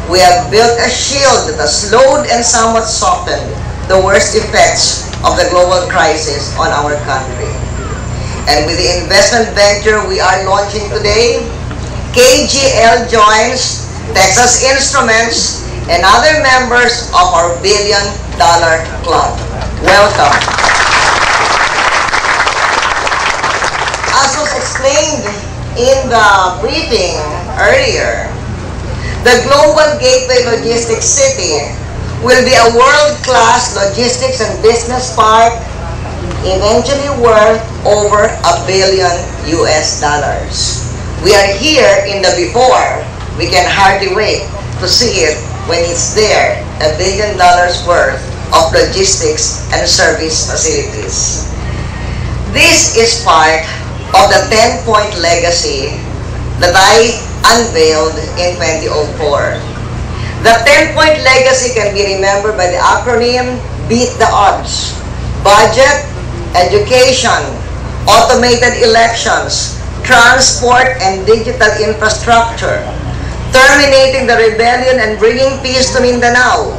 we have built a shield that has slowed and somewhat softened the worst effects of the global crisis on our country. And with the investment venture we are launching today, KGL joins Texas Instruments and other members of our billion-dollar club. Welcome. As was explained in the briefing earlier, the Global Gateway Logistics City will be a world-class logistics and business park, eventually worth over $1 billion. We are here in the before. We can hardly wait to see it when it's there, $1 billion worth of logistics and service facilities. This is part of the 10-point legacy that I unveiled in 2004. The 10-point legacy can be remembered by the acronym BEAT the Odds: budget, education, automated elections, transport and digital infrastructure, terminating the rebellion and bringing peace to Mindanao,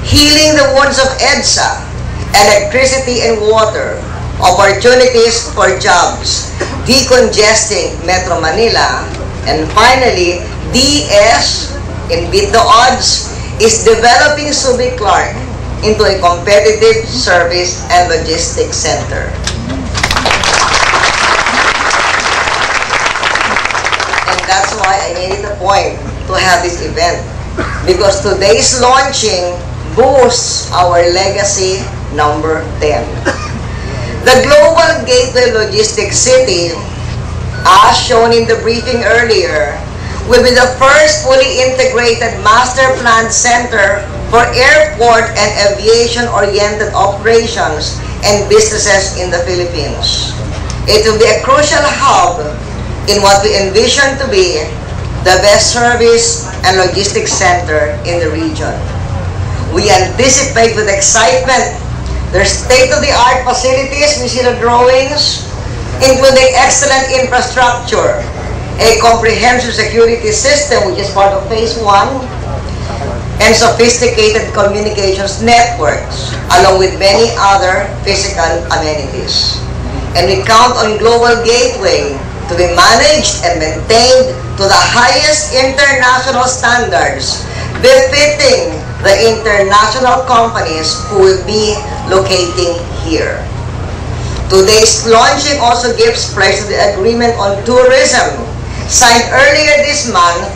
healing the wounds of EDSA, electricity and water, opportunities for jobs, decongesting Metro Manila, and finally, DS, in Beat the Odds, is developing Subic Clark into a competitive service and logistics center. And that's why I made it a point to have this event, because today's launching boosts our legacy number 10. The Global Gateway Logistics City, as shown in the briefing earlier, will be the first fully integrated master planned center for airport and aviation-oriented operations and businesses in the Philippines. It will be a crucial hub in what we envision to be the best service and logistics center in the region. We anticipate with excitement their state-of-the-art facilities. We see the drawings, including excellent infrastructure, a comprehensive security system, which is part of Phase 1, and sophisticated communications networks, along with many other physical amenities. And we count on Global Gateway to be managed and maintained to the highest international standards, befitting the international companies who will be locating here. Today's launching also gives place to the agreement on tourism, signed earlier this month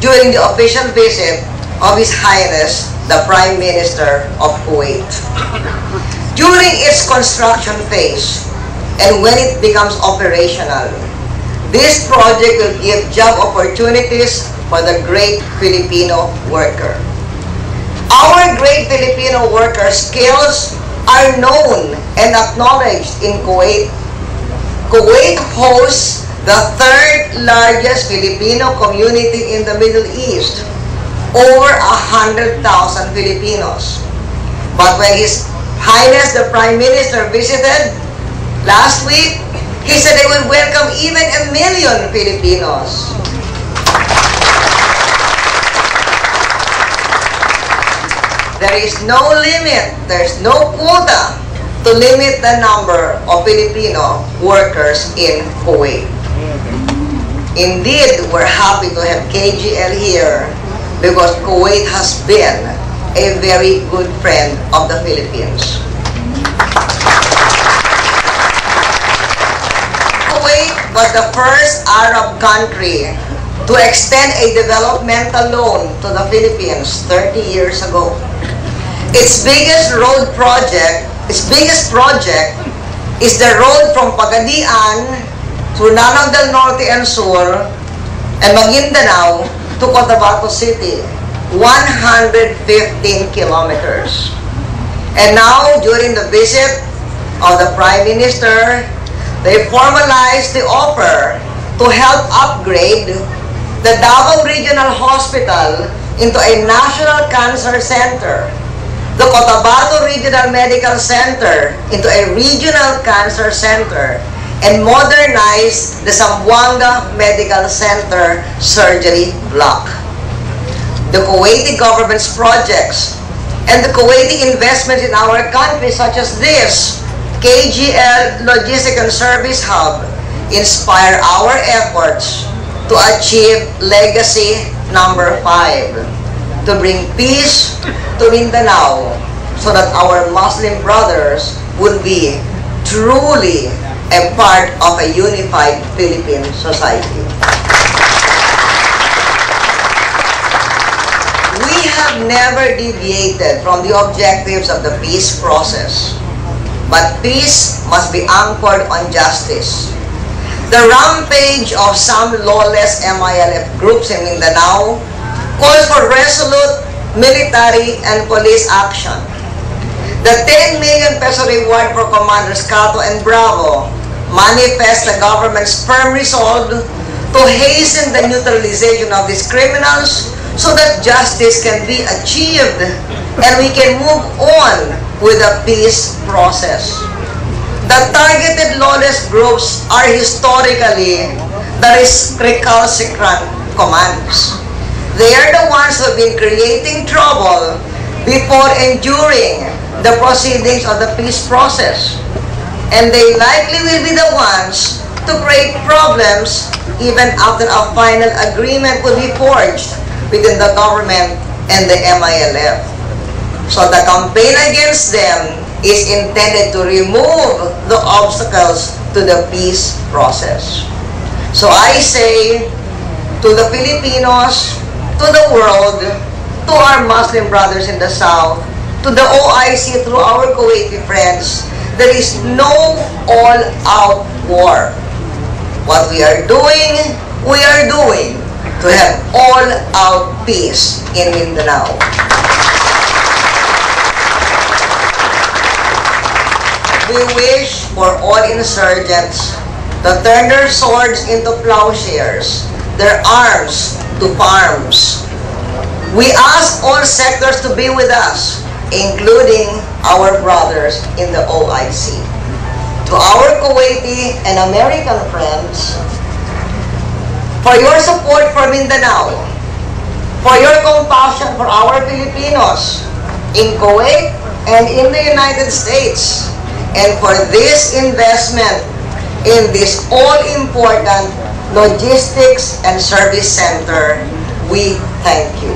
during the official visit of His Highness, the Prime Minister of Kuwait. During its construction phase, and when it becomes operational, this project will give job opportunities for the great Filipino worker. Our great Filipino worker skills are known and acknowledged in Kuwait. Kuwait hosts the third largest Filipino community in the Middle East, over 100,000 Filipinos. But when His Highness the Prime Minister visited last week, he said they would welcome even 1 million Filipinos. There is no limit, there's no quota to limit the number of Filipino workers in Kuwait. Indeed, we're happy to have KGL here because Kuwait has been a very good friend of the Philippines. Kuwait was the first Arab country to extend a developmental loan to the Philippines 30 years ago. Its biggest project is the road from Pagadian through Lanao del Norte and Sur and Maguindanao to Cotabato City, 115 kilometers. And now, during the visit of the Prime Minister, they formalized the offer to help upgrade the Davao Regional Hospital into a National Cancer Center, the Cotabato Regional Medical Center into a Regional Cancer Center, and modernize the Zamboanga Medical Center surgery block. the Kuwaiti government's projects, and the Kuwaiti investments in our country, such as this KGL Logistic and Service Hub, inspire our efforts to achieve legacy number 5, to bring peace to Mindanao so that our Muslim brothers would be truly a part of a unified Philippine society. We have never deviated from the objectives of the peace process, but peace must be anchored on justice. The rampage of some lawless MILF groups in Mindanao calls for resolute military and police action. The 10 million peso reward for Commanders Cato and Bravo manifests the government's firm resolve to hasten the neutralization of these criminals so that justice can be achieved and we can move on with the peace process. The targeted lawless groups are historically the recalcitrant commands. They are the ones who have been creating trouble before enduring the proceedings of the peace process. And they likely will be the ones to create problems even after a final agreement will be forged within the government and the MILF. So the campaign against them is intended to remove the obstacles to the peace process. So I say to the Filipinos, to the world, to our Muslim brothers in the South, to the OIC through our Kuwaiti friends, there is no all-out war. What we are doing to have all-out peace in Mindanao. We wish for all insurgents to turn their swords into plowshares, their arms to farms. We ask all sectors to be with us, including our brothers in the OIC. To our Kuwaiti and American friends, for your support for Mindanao, for your compassion for our Filipinos in Kuwait and in the United States, and for this investment in this all-important logistics and service center, we thank you.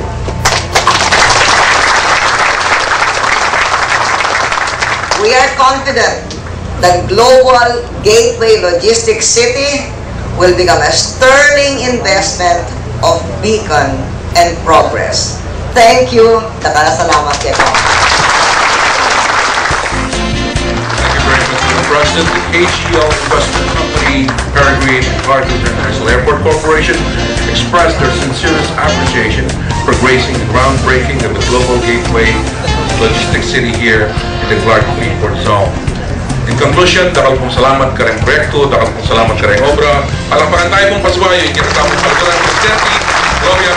We are confident that Global Gateway Logistics City will become a sterling investment of beacon and progress. Thank you. Salamat kayo. Thank you very much, Mr. President. The KGL Investment Company, Part3 and Part3 International Airport Corporation expressed their sincerest appreciation for gracing the groundbreaking of the Global Gateway Logistics City here in the Clark Freeport Zone. In conclusion, dapat pong salamat ka rin proyekto, dapat pong salamat ka rin obra. Palakpakan tayo pong paswayo, kinasama ng Presidente, Gloria